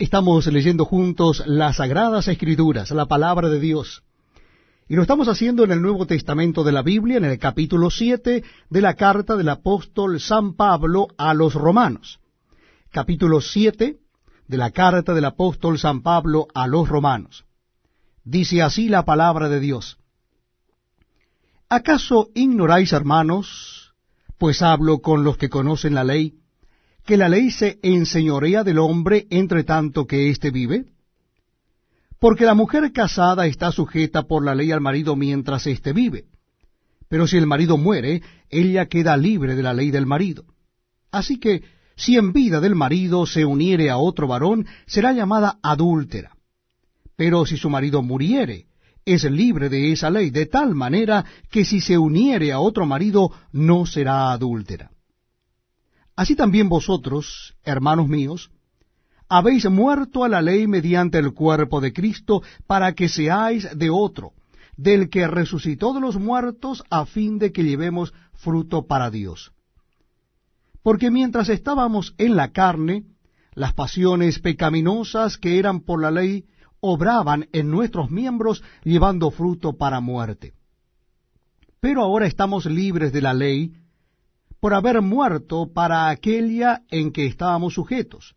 Estamos leyendo juntos las Sagradas Escrituras, la Palabra de Dios. Y lo estamos haciendo en el Nuevo Testamento de la Biblia, en el capítulo 7 de la carta del apóstol San Pablo a los Romanos. Capítulo 7 de la carta del apóstol San Pablo a los Romanos. Dice así la Palabra de Dios. ¿Acaso ignoráis, hermanos, pues hablo con los que conocen la ley, que la ley se enseñorea del hombre entre tanto que éste vive? Porque la mujer casada está sujeta por la ley al marido mientras éste vive. Pero si el marido muere, ella queda libre de la ley del marido. Así que, si en vida del marido se uniere a otro varón, será llamada adúltera. Pero si su marido muriere, es libre de esa ley, de tal manera que si se uniere a otro marido, no será adúltera. Así también vosotros, hermanos míos, habéis muerto a la ley mediante el cuerpo de Cristo, para que seáis de otro, del que resucitó de los muertos, a fin de que llevemos fruto para Dios. Porque mientras estábamos en la carne, las pasiones pecaminosas que eran por la ley obraban en nuestros miembros, llevando fruto para muerte. Pero ahora estamos libres de la ley, por haber muerto para aquella en que estábamos sujetos,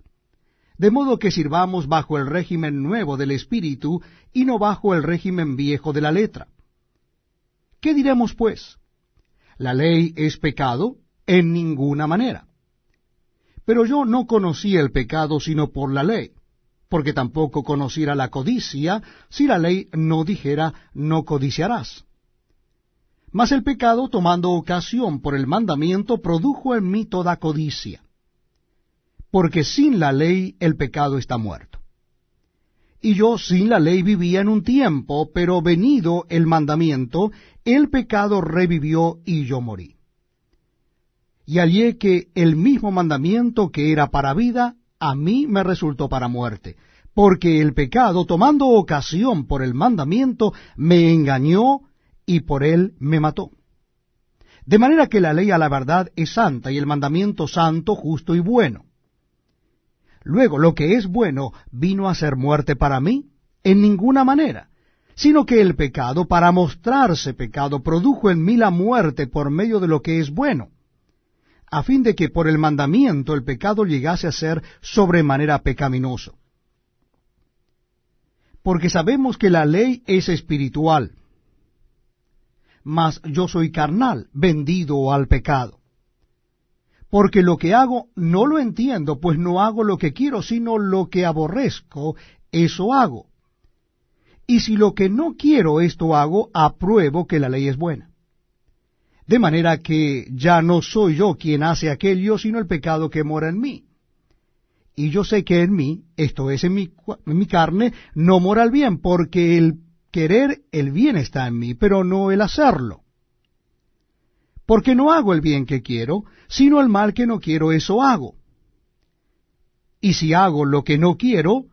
de modo que sirvamos bajo el régimen nuevo del Espíritu, y no bajo el régimen viejo de la letra. ¿Qué diremos, pues? ¿La ley es pecado? En ninguna manera. Pero yo no conocí el pecado sino por la ley, porque tampoco conociera la codicia, si la ley no dijera, no codiciarás. Mas el pecado, tomando ocasión por el mandamiento, produjo en mí toda codicia. Porque sin la ley el pecado está muerto. Y yo sin la ley vivía en un tiempo, pero venido el mandamiento, el pecado revivió y yo morí. Y hallé que el mismo mandamiento que era para vida, a mí me resultó para muerte. Porque el pecado, tomando ocasión por el mandamiento, me engañó y por él me mató. De manera que la ley a la verdad es santa, y el mandamiento santo, justo y bueno. Luego, lo que es bueno vino a ser muerte para mí, en ninguna manera, sino que el pecado, para mostrarse pecado, produjo en mí la muerte por medio de lo que es bueno, a fin de que por el mandamiento el pecado llegase a ser sobremanera pecaminoso. Porque sabemos que la ley es espiritual, mas yo soy carnal, vendido al pecado. Porque lo que hago no lo entiendo, pues no hago lo que quiero, sino lo que aborrezco, eso hago. Y si lo que no quiero esto hago, apruebo que la ley es buena. De manera que ya no soy yo quien hace aquello, sino el pecado que mora en mí. Y yo sé que en mí, esto es en mi carne, no mora el bien, porque el querer el bien está en mí, pero no el hacerlo. Porque no hago el bien que quiero, sino el mal que no quiero, eso hago. Y si hago lo que no quiero,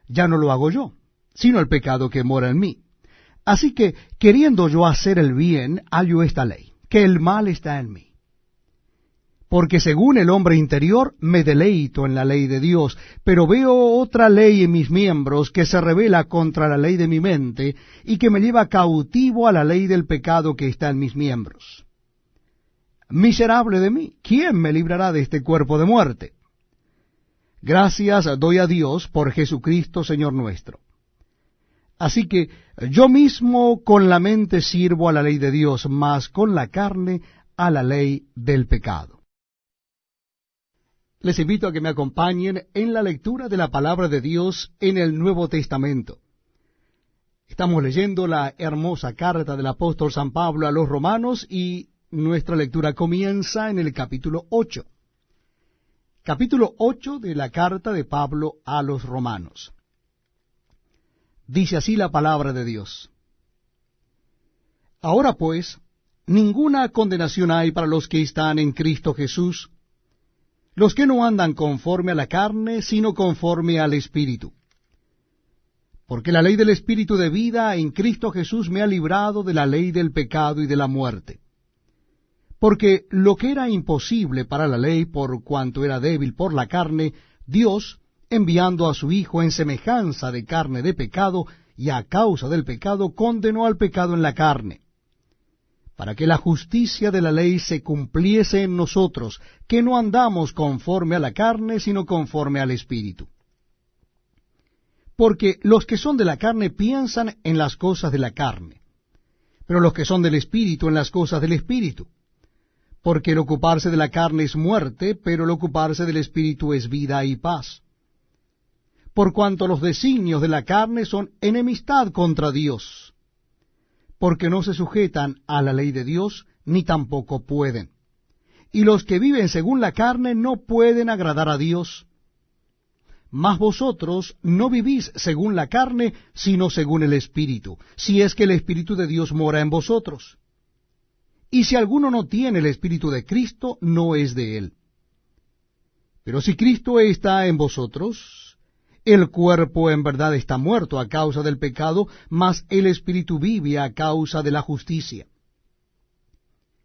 ya no lo hago yo, sino el pecado que mora en mí. Así que, queriendo yo hacer el bien, hallo esta ley, que el mal está en mí. Porque según el hombre interior me deleito en la ley de Dios, pero veo otra ley en mis miembros que se rebela contra la ley de mi mente, y que me lleva cautivo a la ley del pecado que está en mis miembros. Miserable de mí, ¿quién me librará de este cuerpo de muerte? Gracias doy a Dios por Jesucristo Señor nuestro. Así que yo mismo con la mente sirvo a la ley de Dios, mas con la carne a la ley del pecado. Les invito a que me acompañen en la lectura de la Palabra de Dios en el Nuevo Testamento. Estamos leyendo la hermosa carta del apóstol San Pablo a los Romanos, y nuestra lectura comienza en el capítulo 8. Capítulo 8 de la carta de Pablo a los Romanos. Dice así la Palabra de Dios. Ahora pues, ninguna condenación hay para los que están en Cristo Jesús, los que no andan conforme a la carne, sino conforme al Espíritu. Porque la ley del Espíritu de vida en Cristo Jesús me ha librado de la ley del pecado y de la muerte. Porque lo que era imposible para la ley, por cuanto era débil por la carne, Dios, enviando a su Hijo en semejanza de carne de pecado, y a causa del pecado condenó al pecado en la carne, para que la justicia de la ley se cumpliese en nosotros, que no andamos conforme a la carne, sino conforme al Espíritu. Porque los que son de la carne piensan en las cosas de la carne, pero los que son del Espíritu en las cosas del Espíritu. Porque el ocuparse de la carne es muerte, pero el ocuparse del Espíritu es vida y paz. Por cuanto los designios de la carne son enemistad contra Dios, porque no se sujetan a la ley de Dios, ni tampoco pueden. Y los que viven según la carne no pueden agradar a Dios. Mas vosotros no vivís según la carne, sino según el Espíritu, si es que el Espíritu de Dios mora en vosotros. Y si alguno no tiene el Espíritu de Cristo, no es de él. Pero si Cristo está en vosotros, el cuerpo en verdad está muerto a causa del pecado, mas el Espíritu vive a causa de la justicia.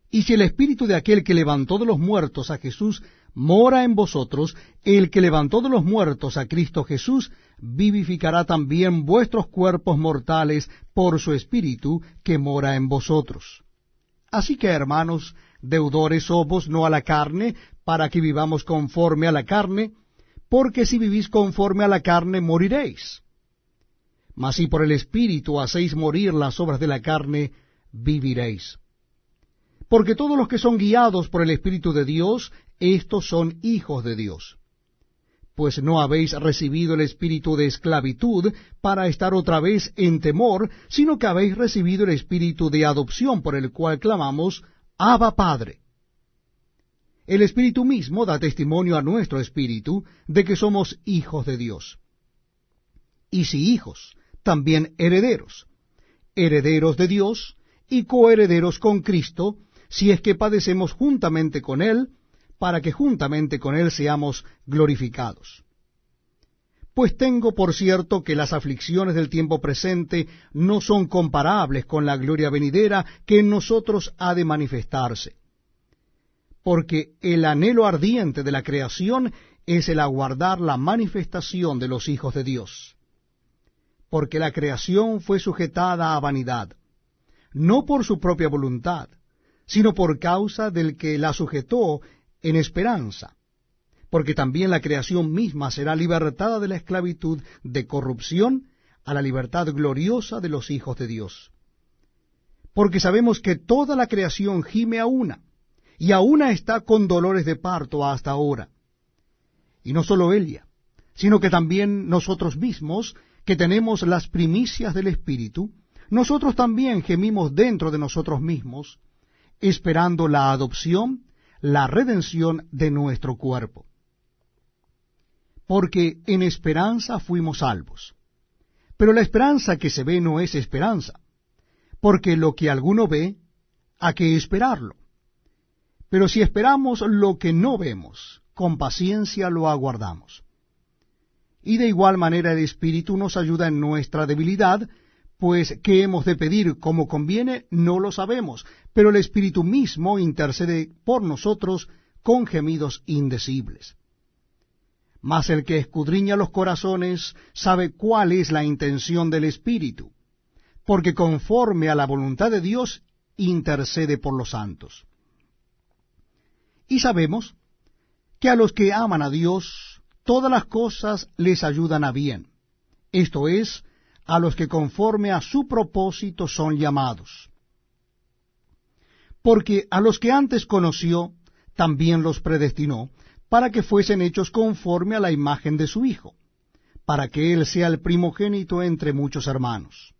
Y si el Espíritu de aquel que levantó de los muertos a Jesús mora en vosotros, el que levantó de los muertos a Cristo Jesús vivificará también vuestros cuerpos mortales por su Espíritu que mora en vosotros. Así que, hermanos, deudores somos no a la carne, para que vivamos conforme a la carne, porque si vivís conforme a la carne, moriréis. Mas si por el Espíritu hacéis morir las obras de la carne, viviréis. Porque todos los que son guiados por el Espíritu de Dios, estos son hijos de Dios. Pues no habéis recibido el espíritu de esclavitud para estar otra vez en temor, sino que habéis recibido el espíritu de adopción, por el cual clamamos, Abba Padre. El Espíritu mismo da testimonio a nuestro espíritu de que somos hijos de Dios. Y si hijos, también herederos, herederos de Dios y coherederos con Cristo, si es que padecemos juntamente con Él, para que juntamente con Él seamos glorificados. Pues tengo por cierto que las aflicciones del tiempo presente no son comparables con la gloria venidera que en nosotros ha de manifestarse. Porque el anhelo ardiente de la creación es el aguardar la manifestación de los hijos de Dios. Porque la creación fue sujetada a vanidad, no por su propia voluntad, sino por causa del que la sujetó en esperanza, porque también la creación misma será libertada de la esclavitud de corrupción a la libertad gloriosa de los hijos de Dios. Porque sabemos que toda la creación gime a una, y a una está con dolores de parto hasta ahora. Y no solo ella, sino que también nosotros mismos, que tenemos las primicias del Espíritu, nosotros también gemimos dentro de nosotros mismos, esperando la adopción, la redención de nuestro cuerpo. Porque en esperanza fuimos salvos. Pero la esperanza que se ve no es esperanza, porque lo que alguno ve, ¿a qué esperarlo? Pero si esperamos lo que no vemos, con paciencia lo aguardamos. Y de igual manera el Espíritu nos ayuda en nuestra debilidad, pues qué hemos de pedir como conviene no lo sabemos, pero el Espíritu mismo intercede por nosotros con gemidos indecibles. Mas el que escudriña los corazones sabe cuál es la intención del Espíritu, porque conforme a la voluntad de Dios intercede por los santos. Y sabemos que a los que aman a Dios, todas las cosas les ayudan a bien, esto es, a los que conforme a su propósito son llamados. Porque a los que antes conoció, también los predestinó, para que fuesen hechos conforme a la imagen de su Hijo, para que Él sea el primogénito entre muchos hermanos.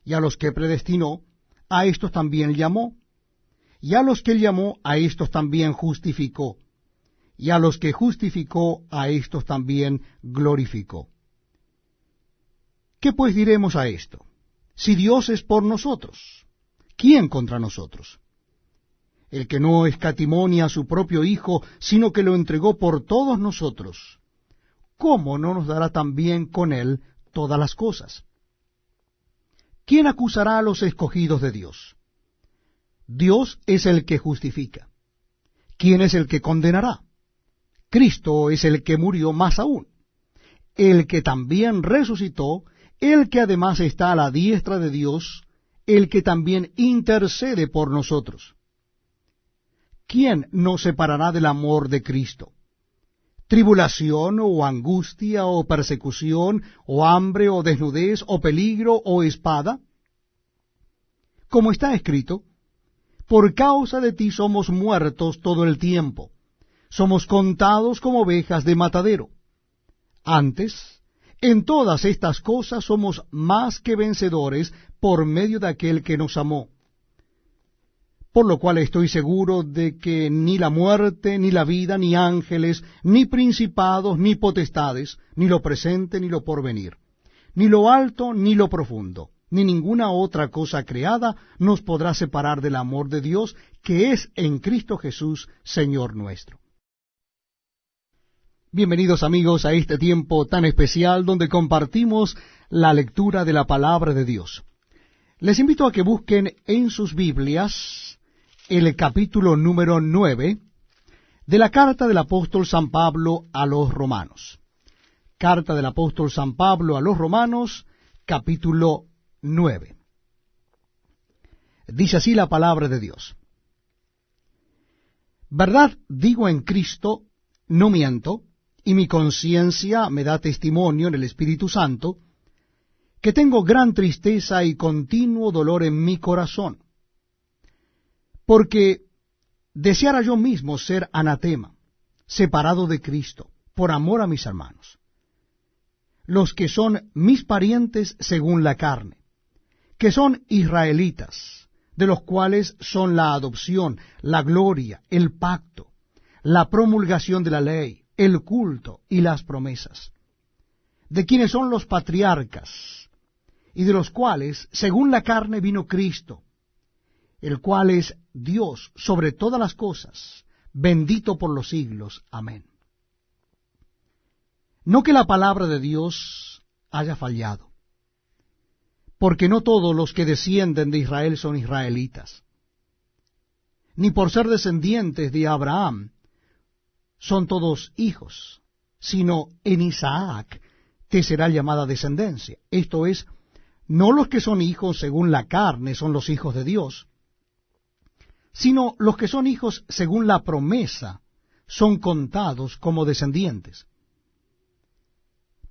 Y a los que predestinó, a éstos también llamó, y a los que llamó, a éstos también justificó, y a los que justificó, a éstos también glorificó. ¿Qué pues diremos a esto? Si Dios es por nosotros, ¿quién contra nosotros? El que no escatimó ni a su propio Hijo, sino que lo entregó por todos nosotros, ¿cómo no nos dará también con Él todas las cosas? ¿Quién acusará a los escogidos de Dios? Dios es el que justifica. ¿Quién es el que condenará? Cristo es el que murió, más aún, el que también resucitó, el que además está a la diestra de Dios, el que también intercede por nosotros. ¿Quién nos separará del amor de Cristo? ¿Tribulación, o angustia, o persecución, o hambre, o desnudez, o peligro, o espada? Como está escrito, por causa de ti somos muertos todo el tiempo, somos contados como ovejas de matadero. Antes, en todas estas cosas somos más que vencedores por medio de aquel que nos amó. Por lo cual estoy seguro de que ni la muerte, ni la vida, ni ángeles, ni principados, ni potestades, ni lo presente, ni lo porvenir, ni lo alto, ni lo profundo, ni ninguna otra cosa creada nos podrá separar del amor de Dios, que es en Cristo Jesús, Señor nuestro. Bienvenidos amigos a este tiempo tan especial donde compartimos la lectura de la palabra de Dios. Les invito a que busquen en sus Biblias el capítulo número 9 de la carta del apóstol San Pablo a los Romanos. Carta del apóstol San Pablo a los Romanos, capítulo 9. Dice así la palabra de Dios. Verdad digo en Cristo, no miento, y mi conciencia me da testimonio en el Espíritu Santo, que tengo gran tristeza y continuo dolor en mi corazón, porque deseara yo mismo ser anatema, separado de Cristo, por amor a mis hermanos, los que son mis parientes según la carne, que son israelitas, de los cuales son la adopción, la gloria, el pacto, la promulgación de la ley, el culto y las promesas, de quienes son los patriarcas, y de los cuales, según la carne, vino Cristo, el cual es Dios sobre todas las cosas, bendito por los siglos. Amén. No que la palabra de Dios haya fallado, porque no todos los que descienden de Israel son israelitas, ni por ser descendientes de Abraham son todos hijos, sino en Isaac te será llamada descendencia. Esto es, no los que son hijos según la carne son los hijos de Dios, sino los que son hijos según la promesa son contados como descendientes.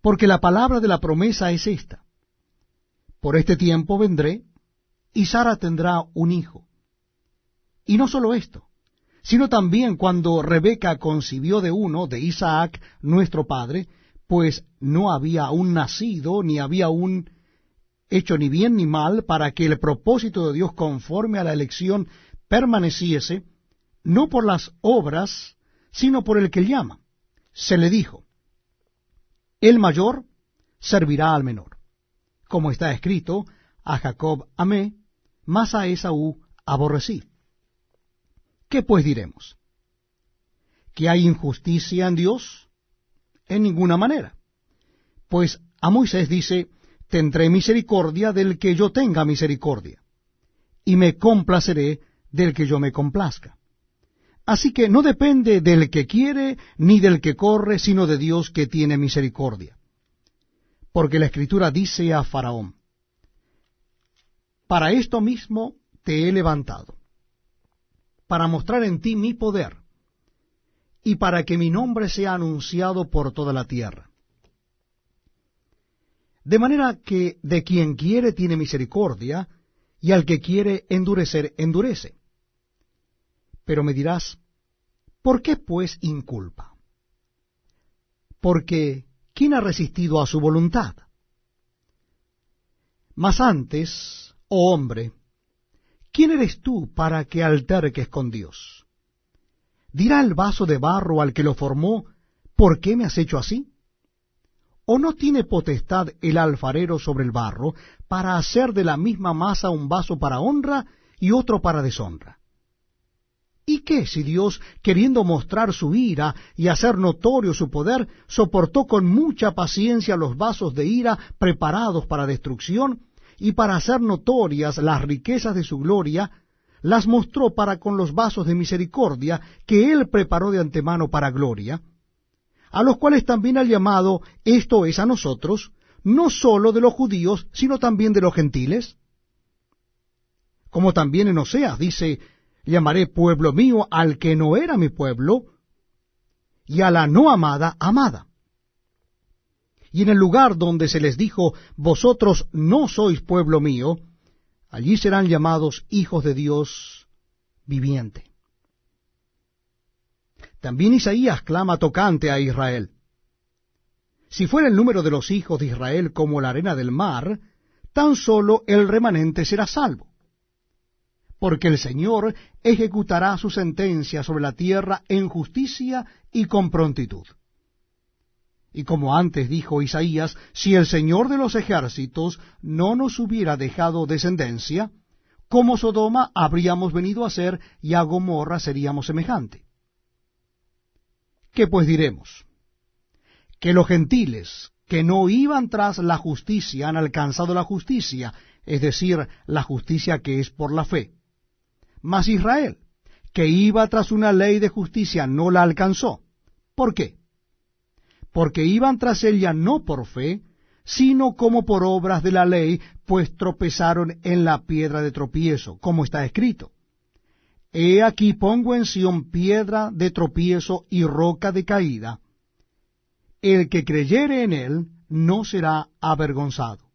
Porque la palabra de la promesa es esta: por este tiempo vendré, y Sara tendrá un hijo. Y no solo esto, sino también cuando Rebeca concibió de uno, de Isaac, nuestro padre, pues no había aún nacido, ni había aún hecho ni bien ni mal, para que el propósito de Dios conforme a la elección permaneciese, no por las obras, sino por el que llama. Se le dijo, el mayor servirá al menor. Como está escrito, a Jacob amé, mas a Esaú aborrecí. ¿Qué pues diremos? ¿Que hay injusticia en Dios? En ninguna manera. Pues a Moisés dice, tendré misericordia del que yo tenga misericordia, y me complaceré del que yo me complazca. Así que no depende del que quiere ni del que corre, sino de Dios que tiene misericordia. Porque la Escritura dice a Faraón, para esto mismo te he levantado, para mostrar en ti mi poder, y para que mi nombre sea anunciado por toda la tierra. De manera que de quien quiere tiene misericordia, y al que quiere endurecer, endurece. Pero me dirás, ¿por qué pues inculpa? Porque ¿quién ha resistido a su voluntad? Mas antes, oh hombre, ¿quién eres tú para que alterques con Dios? ¿Dirá el vaso de barro al que lo formó, ¿por qué me has hecho así? ¿O no tiene potestad el alfarero sobre el barro para hacer de la misma masa un vaso para honra y otro para deshonra? ¿Y qué si Dios, queriendo mostrar su ira y hacer notorio su poder, soportó con mucha paciencia los vasos de ira preparados para destrucción, y para hacer notorias las riquezas de su gloria, las mostró para con los vasos de misericordia que él preparó de antemano para gloria? a los cuales también ha llamado, esto es a nosotros, no sólo de los judíos, sino también de los gentiles? Como también en Oseas dice, llamaré pueblo mío al que no era mi pueblo, y a la no amada, amada. Y en el lugar donde se les dijo, vosotros no sois pueblo mío, allí serán llamados hijos de Dios viviente. También Isaías clama tocante a Israel. Si fuera el número de los hijos de Israel como la arena del mar, tan solo el remanente será salvo. Porque el Señor ejecutará su sentencia sobre la tierra en justicia y con prontitud. Y como antes dijo Isaías, si el Señor de los ejércitos no nos hubiera dejado descendencia, como Sodoma habríamos venido a ser, y a Gomorra seríamos semejante. ¿Qué pues diremos? Que los gentiles que no iban tras la justicia han alcanzado la justicia, es decir, la justicia que es por la fe. Mas Israel, que iba tras una ley de justicia, no la alcanzó. ¿Por qué? Porque iban tras ella no por fe, sino como por obras de la ley, pues tropezaron en la piedra de tropiezo, como está escrito. He aquí pongo en Sión piedra de tropiezo y roca de caída. El que creyere en él no será avergonzado.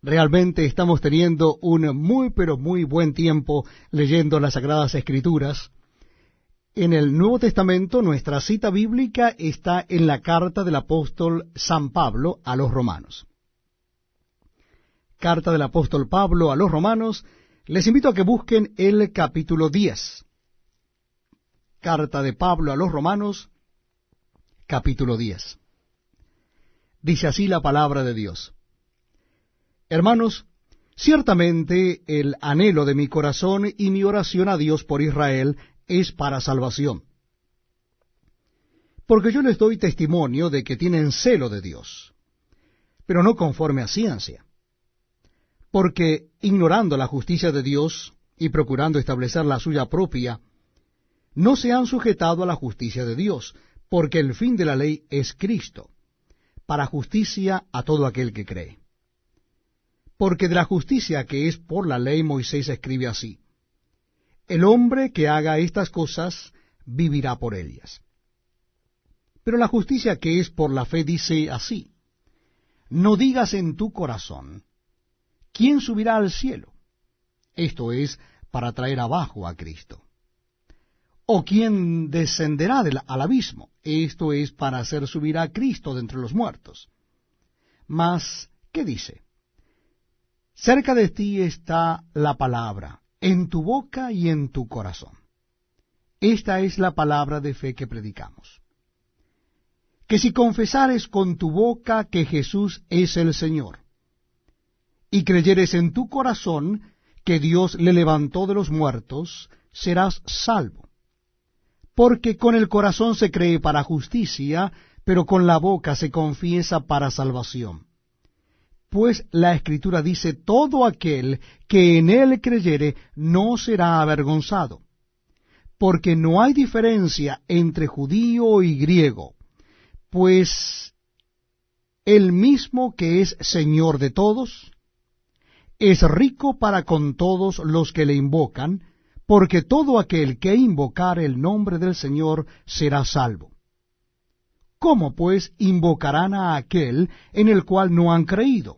Realmente estamos teniendo un muy pero muy buen tiempo leyendo las Sagradas Escrituras. En el Nuevo Testamento nuestra cita bíblica está en la carta del apóstol San Pablo a los Romanos. Carta del apóstol Pablo a los Romanos. Les invito a que busquen el capítulo 10. Carta de Pablo a los Romanos, capítulo 10. Dice así la palabra de Dios. Hermanos, ciertamente el anhelo de mi corazón y mi oración a Dios por Israel es para salvación. Porque yo les doy testimonio de que tienen celo de Dios, pero no conforme a ciencia. Porque, ignorando la justicia de Dios y procurando establecer la suya propia, no se han sujetado a la justicia de Dios, porque el fin de la ley es Cristo, para justicia a todo aquel que cree. Porque de la justicia que es por la ley Moisés escribe así: el hombre que haga estas cosas vivirá por ellas. Pero la justicia que es por la fe dice así: no digas en tu corazón, ¿quién subirá al cielo? Esto es, para traer abajo a Cristo. ¿O quién descenderá al abismo? Esto es, para hacer subir a Cristo de entre los muertos. Mas, ¿qué dice? Cerca de ti está la palabra, en tu boca y en tu corazón. Esta es la palabra de fe que predicamos. Que si confesares con tu boca que Jesús es el Señor, y creyeres en tu corazón que Dios le levantó de los muertos, serás salvo. Porque con el corazón se cree para justicia, pero con la boca se confiesa para salvación. Pues la Escritura dice, todo aquel que en él creyere no será avergonzado. Porque no hay diferencia entre judío y griego, pues el mismo que es Señor de todos, es rico para con todos los que le invocan, porque todo aquel que invocare el nombre del Señor será salvo. ¿Cómo pues invocarán a aquel en el cual no han creído?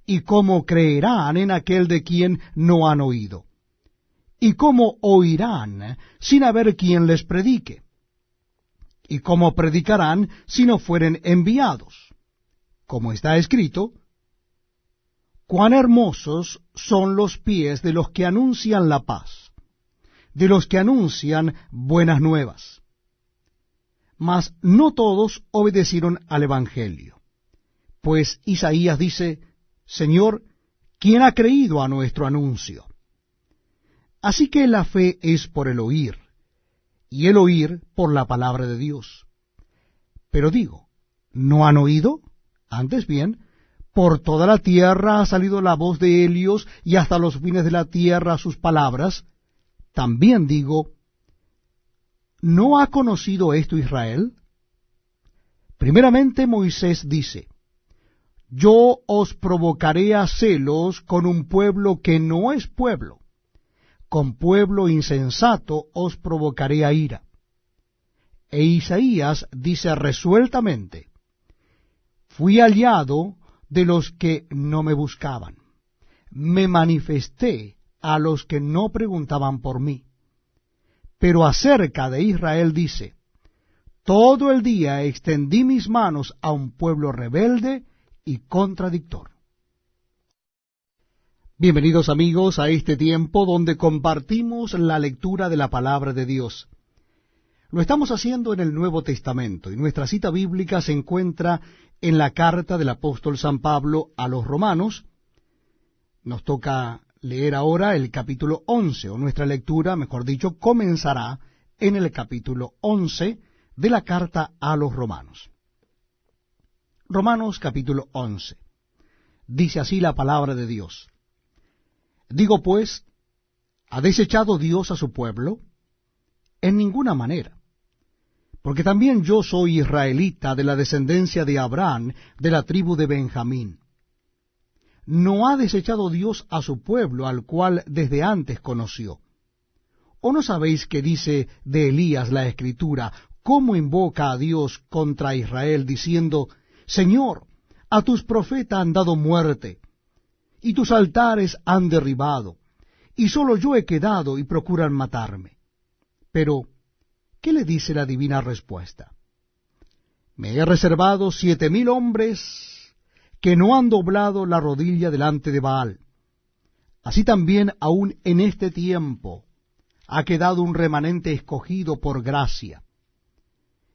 ¿Y cómo creerán en aquel de quien no han oído? ¿Y cómo oirán sin haber quien les predique? ¿Y cómo predicarán si no fueren enviados? Como está escrito, cuán hermosos son los pies de los que anuncian la paz, de los que anuncian buenas nuevas. Mas no todos obedecieron al Evangelio. Pues Isaías dice, Señor, ¿quién ha creído a nuestro anuncio? Así que la fe es por el oír, y el oír por la palabra de Dios. Pero digo, ¿no han oído? Antes bien, por toda la tierra ha salido la voz de Helios, y hasta los fines de la tierra sus palabras. También digo, ¿No ha conocido esto Israel? Primeramente Moisés dice, yo os provocaré a celos con un pueblo que no es pueblo, con pueblo insensato os provocaré a ira. E Isaías dice resueltamente, fui aliado de los que no me buscaban, me manifesté a los que no preguntaban por mí. Pero acerca de Israel dice, todo el día extendí mis manos a un pueblo rebelde y contradictor. Bienvenidos amigos a este tiempo donde compartimos la lectura de la palabra de Dios. Lo estamos haciendo en el Nuevo Testamento y nuestra cita bíblica se encuentra en la carta del apóstol San Pablo a los Romanos. Nos toca leer ahora el capítulo 11, o nuestra lectura, mejor dicho, comenzará en el capítulo 11 de la carta a los Romanos. Romanos capítulo 11. Dice así la palabra de Dios. Digo pues, ¿ha desechado Dios a su pueblo? En ninguna manera. Porque también yo soy israelita de la descendencia de Abraham, de la tribu de Benjamín. ¿No ha desechado Dios a su pueblo, al cual desde antes conoció? ¿O no sabéis que dice de Elías la Escritura, cómo invoca a Dios contra Israel, diciendo, Señor, a tus profetas han dado muerte, y tus altares han derribado, y solo yo he quedado y procuran matarme? Pero, ¿qué le dice la divina respuesta? Me he reservado 7,000 hombres que no han doblado la rodilla delante de Baal. Así también aún en este tiempo ha quedado un remanente escogido por gracia.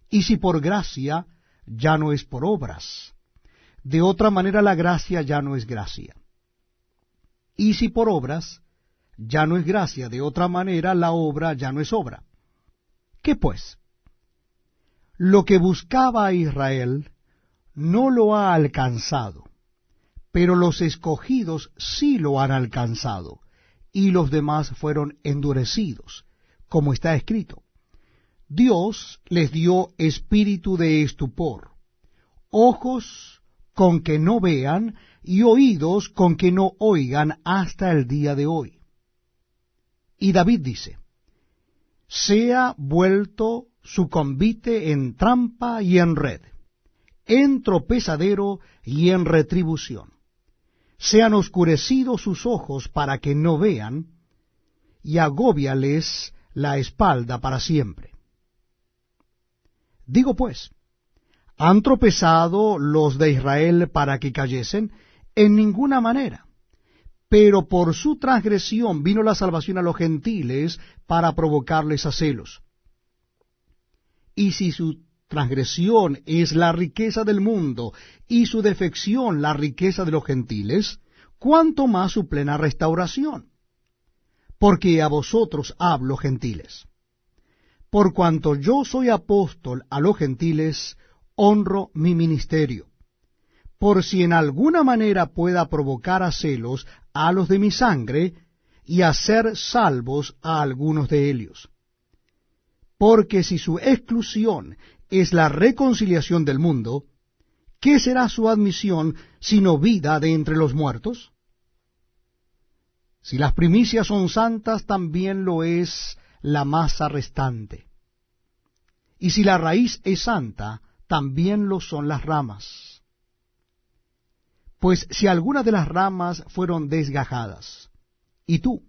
Y si por gracia, ya no es por obras. De otra manera la gracia ya no es gracia. Y si por obras, ya no es gracia. De otra manera la obra ya no es obra. ¿Qué pues? Lo que buscaba a Israel no lo ha alcanzado, pero los escogidos sí lo han alcanzado, y los demás fueron endurecidos, como está escrito. Dios les dio espíritu de estupor, ojos con que no vean, y oídos con que no oigan hasta el día de hoy. Y David dice, sea vuelto su convite en trampa y en red, en tropezadero y en retribución. Sean oscurecidos sus ojos para que no vean, y agóbiales la espalda para siempre. Digo pues, ¿han tropezado los de Israel para que cayesen? En ninguna manera. Pero por su transgresión vino la salvación a los gentiles para provocarles a celos. Y si su transgresión es la riqueza del mundo, y su defección la riqueza de los gentiles, ¿cuánto más su plena restauración? Porque a vosotros hablo, gentiles. Por cuanto yo soy apóstol a los gentiles, honro mi ministerio, por si en alguna manera pueda provocar a celos a los de mi sangre, y hacer salvos a algunos de ellos. Porque si su exclusión es la reconciliación del mundo, ¿qué será su admisión sino vida de entre los muertos? Si las primicias son santas, también lo es la masa restante. Y si la raíz es santa, también lo son las ramas. Pues si algunas de las ramas fueron desgajadas, y tú,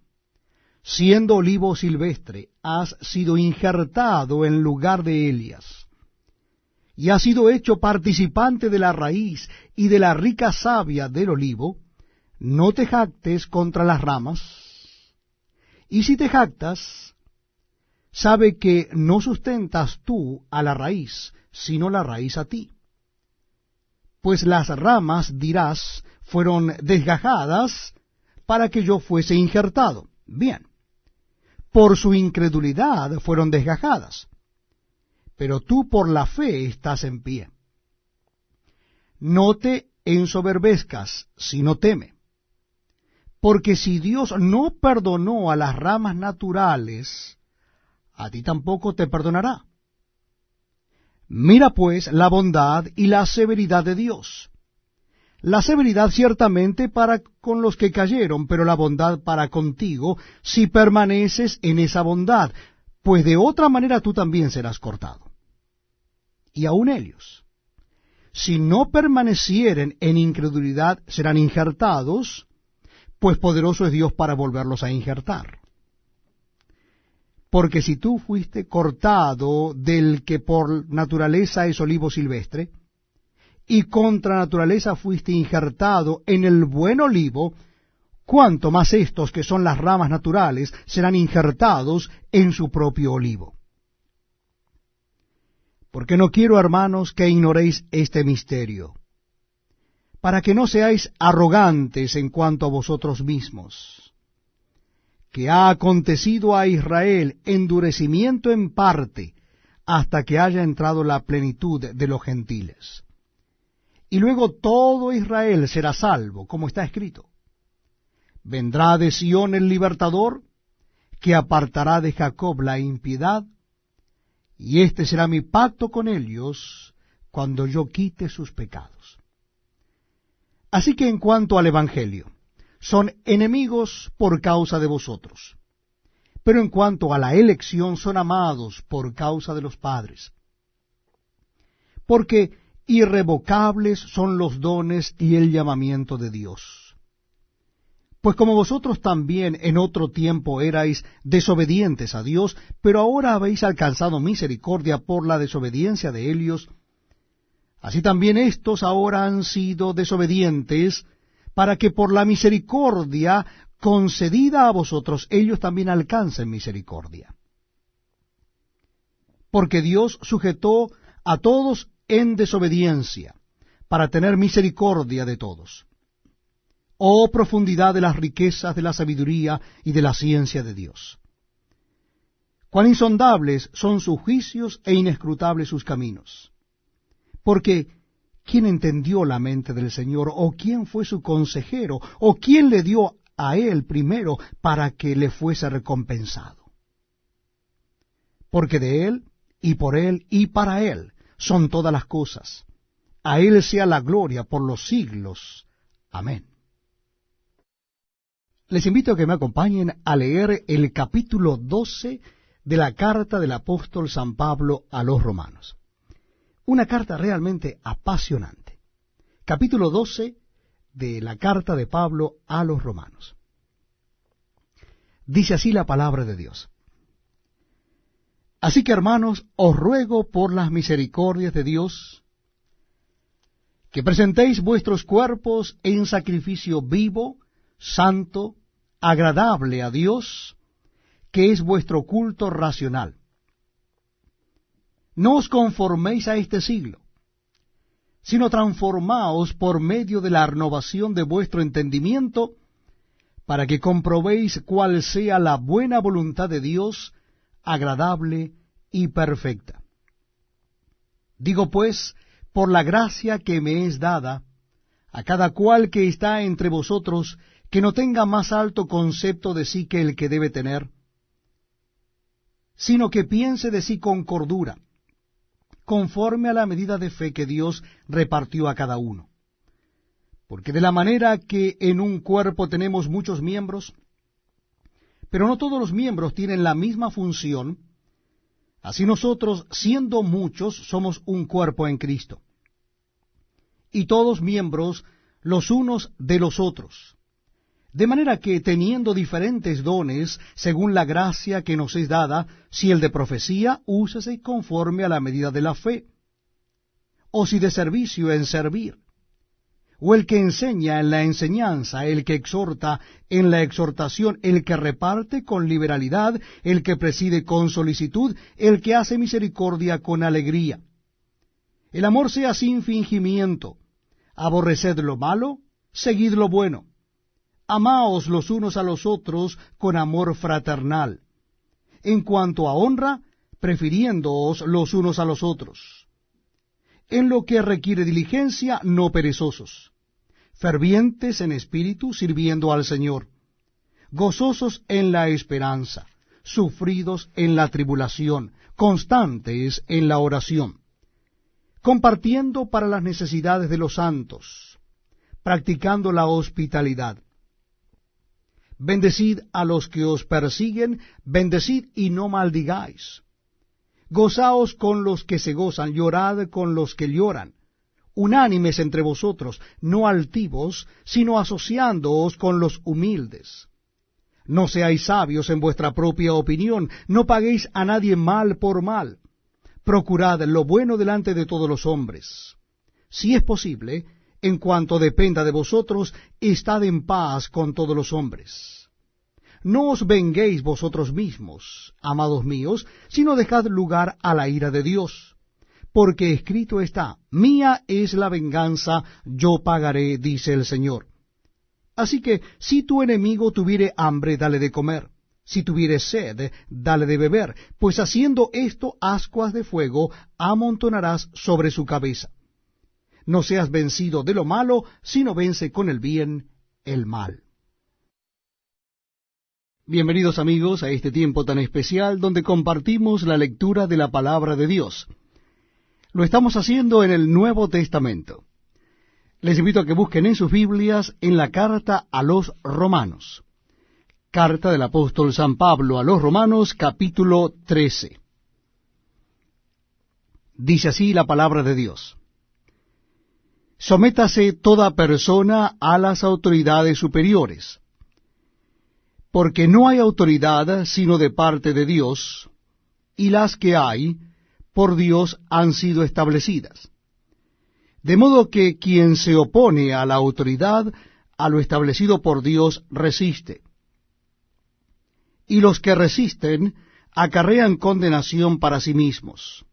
siendo olivo silvestre, has sido injertado en lugar de Elias, y has sido hecho participante de la raíz y de la rica savia del olivo, no te jactes contra las ramas, y si te jactas, sabe que no sustentas tú a la raíz, sino la raíz a ti. Pues las ramas, dirás, fueron desgajadas para que yo fuese injertado. Bien, por su incredulidad fueron desgajadas, pero tú por la fe estás en pie. No te ensoberbezcas, sino teme. Porque si Dios no perdonó a las ramas naturales, a ti tampoco te perdonará. Mira pues la bondad y la severidad de Dios. La severidad ciertamente para con los que cayeron, pero la bondad para contigo, si permaneces en esa bondad, pues de otra manera tú también serás cortado. Y aun ellos, si no permanecieren en incredulidad, serán injertados, pues poderoso es Dios para volverlos a injertar. Porque si tú fuiste cortado del que por naturaleza es olivo silvestre, y contra naturaleza fuiste injertado en el buen olivo, cuánto más estos que son las ramas naturales serán injertados en su propio olivo. Porque no quiero, hermanos, que ignoréis este misterio, para que no seáis arrogantes en cuanto a vosotros mismos, que ha acontecido a Israel endurecimiento en parte, hasta que haya entrado la plenitud de los gentiles. Y luego todo Israel será salvo, como está escrito. Vendrá de Sión el libertador, que apartará de Jacob la impiedad, y este será mi pacto con ellos, cuando yo quite sus pecados. Así que en cuanto al Evangelio, son enemigos por causa de vosotros, pero en cuanto a la elección son amados por causa de los padres. Porque irrevocables son los dones y el llamamiento de Dios. Pues como vosotros también en otro tiempo erais desobedientes a Dios, pero ahora habéis alcanzado misericordia por la desobediencia de ellos, así también éstos ahora han sido desobedientes, para que por la misericordia concedida a vosotros ellos también alcancen misericordia. Porque Dios sujetó a todos en desobediencia, para tener misericordia de todos. Oh profundidad de las riquezas de la sabiduría y de la ciencia de Dios. Cuán insondables son sus juicios e inescrutables sus caminos. Porque ¿quién entendió la mente del Señor? ¿O quién fue su consejero? ¿O quién le dio a él primero para que le fuese recompensado? Porque de él, y por él, y para él son todas las cosas. A él sea la gloria por los siglos. Amén. Les invito a que me acompañen a leer el capítulo 12 de la carta del apóstol San Pablo a los romanos. Una carta realmente apasionante. Capítulo 12 de la carta de Pablo a los romanos. Dice así la palabra de Dios. Así que, hermanos, os ruego por las misericordias de Dios, que presentéis vuestros cuerpos en sacrificio vivo, santo, agradable a Dios, que es vuestro culto racional. No os conforméis a este siglo, sino transformaos por medio de la renovación de vuestro entendimiento, para que comprobéis cuál sea la buena voluntad de Dios, agradable y perfecta. Digo pues, por la gracia que me es dada, a cada cual que está entre vosotros, que no tenga más alto concepto de sí que el que debe tener, sino que piense de sí con cordura, conforme a la medida de fe que Dios repartió a cada uno. Porque de la manera que en un cuerpo tenemos muchos miembros, pero no todos los miembros tienen la misma función, así nosotros, siendo muchos, somos un cuerpo en Cristo, y todos miembros los unos de los otros. De manera que, teniendo diferentes dones, según la gracia que nos es dada, si el de profecía, úsese conforme a la medida de la fe, o si de servicio, en servir, o el que enseña en la enseñanza, el que exhorta en la exhortación, el que reparte con liberalidad, el que preside con solicitud, el que hace misericordia con alegría. El amor sea sin fingimiento, aborreced lo malo, seguid lo bueno. Amaos los unos a los otros con amor fraternal. En cuanto a honra, prefiriéndoos los unos a los otros. En lo que requiere diligencia, no perezosos. Fervientes en espíritu, sirviendo al Señor. Gozosos en la esperanza. sufridos en la tribulación, constantes en la oración, compartiendo para las necesidades de los santos, practicando la hospitalidad. Bendecid a los que os persiguen, bendecid y no maldigáis. Gozaos con los que se gozan, llorad con los que lloran. Unánimes entre vosotros, no altivos, sino asociándoos con los humildes. No seáis sabios en vuestra propia opinión, no paguéis a nadie mal por mal. Procurad lo bueno delante de todos los hombres. Si es posible, en cuanto dependa de vosotros, estad en paz con todos los hombres. No os venguéis vosotros mismos, amados míos, sino dejad lugar a la ira de Dios. Porque escrito está, mía es la venganza, yo pagaré, dice el Señor. Así que, si tu enemigo tuviere hambre, dale de comer. Si tuviere sed, dale de beber, pues haciendo esto, ascuas de fuego amontonarás sobre su cabeza. No seas vencido de lo malo, sino vence con el bien el mal. Bienvenidos amigos a este tiempo tan especial donde compartimos la lectura de la palabra de Dios. Lo estamos haciendo en el Nuevo Testamento. Les invito a que busquen en sus Biblias en la carta a los Romanos. Carta del apóstol San Pablo a los Romanos, capítulo 13. Dice así la palabra de Dios. Sométase toda persona a las autoridades superiores, porque no hay autoridad sino de parte de Dios, y las que hay, por Dios han sido establecidas. De modo que quien se opone a la autoridad, a lo establecido por Dios, resiste. Y los que resisten acarrean condenación para sí mismos.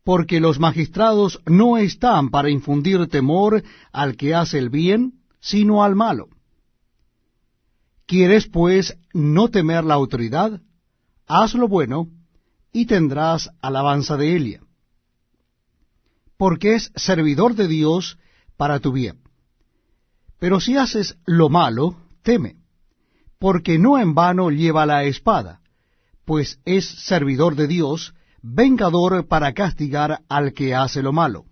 Porque los magistrados no están para infundir temor al que hace el bien, sino al malo. ¿Quieres, pues, no temer la autoridad? Haz lo bueno, y tendrás alabanza de ella. Porque es servidor de Dios para tu bien. Pero si haces lo malo, teme, porque no en vano lleva la espada, pues es servidor de Dios, vengador para castigar al que hace lo malo.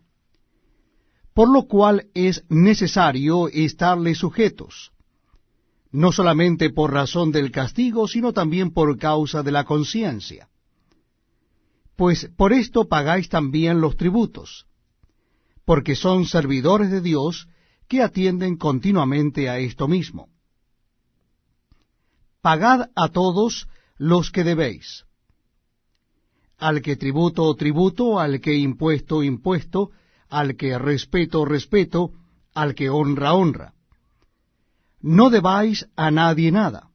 Por lo cual es necesario estarle sujetos, no solamente por razón del castigo, sino también por causa de la conciencia. Pues por esto pagáis también los tributos, porque son servidores de Dios que atienden continuamente a esto mismo. Pagad a todos los que debéis. Al que tributo, tributo, al que impuesto, impuesto, al que respeto, respeto, al que honra, honra. No debáis a nadie nada,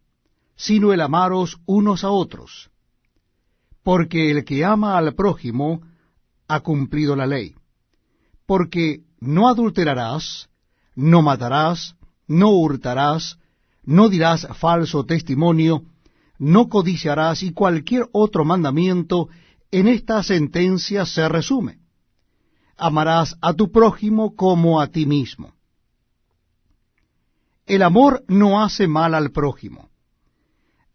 sino el amaros unos a otros, porque el que ama al prójimo ha cumplido la ley. Porque no adulterarás, no matarás, no hurtarás, no dirás falso testimonio, no codiciarás, y cualquier otro mandamiento en esta sentencia se resume. Amarás a tu prójimo como a ti mismo. El amor no hace mal al prójimo.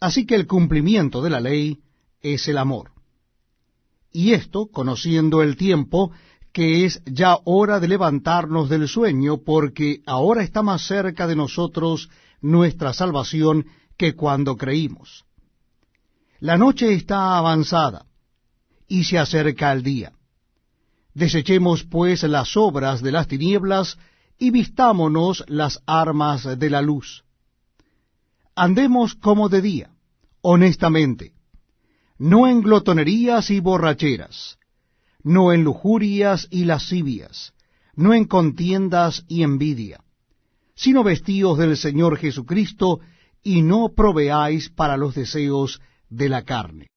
Así que el cumplimiento de la ley es el amor. Y esto, conociendo el tiempo, que es ya hora de levantarnos del sueño, porque ahora está más cerca de nosotros nuestra salvación que cuando creímos. La noche está avanzada, y se acerca el día. Desechemos pues las obras de las tinieblas, y vistámonos las armas de la luz. Andemos como de día, honestamente, no en glotonerías y borracheras, no en lujurias y lascivias, no en contiendas y envidia, sino vestíos del Señor Jesucristo, y no proveáis para los deseos de la carne.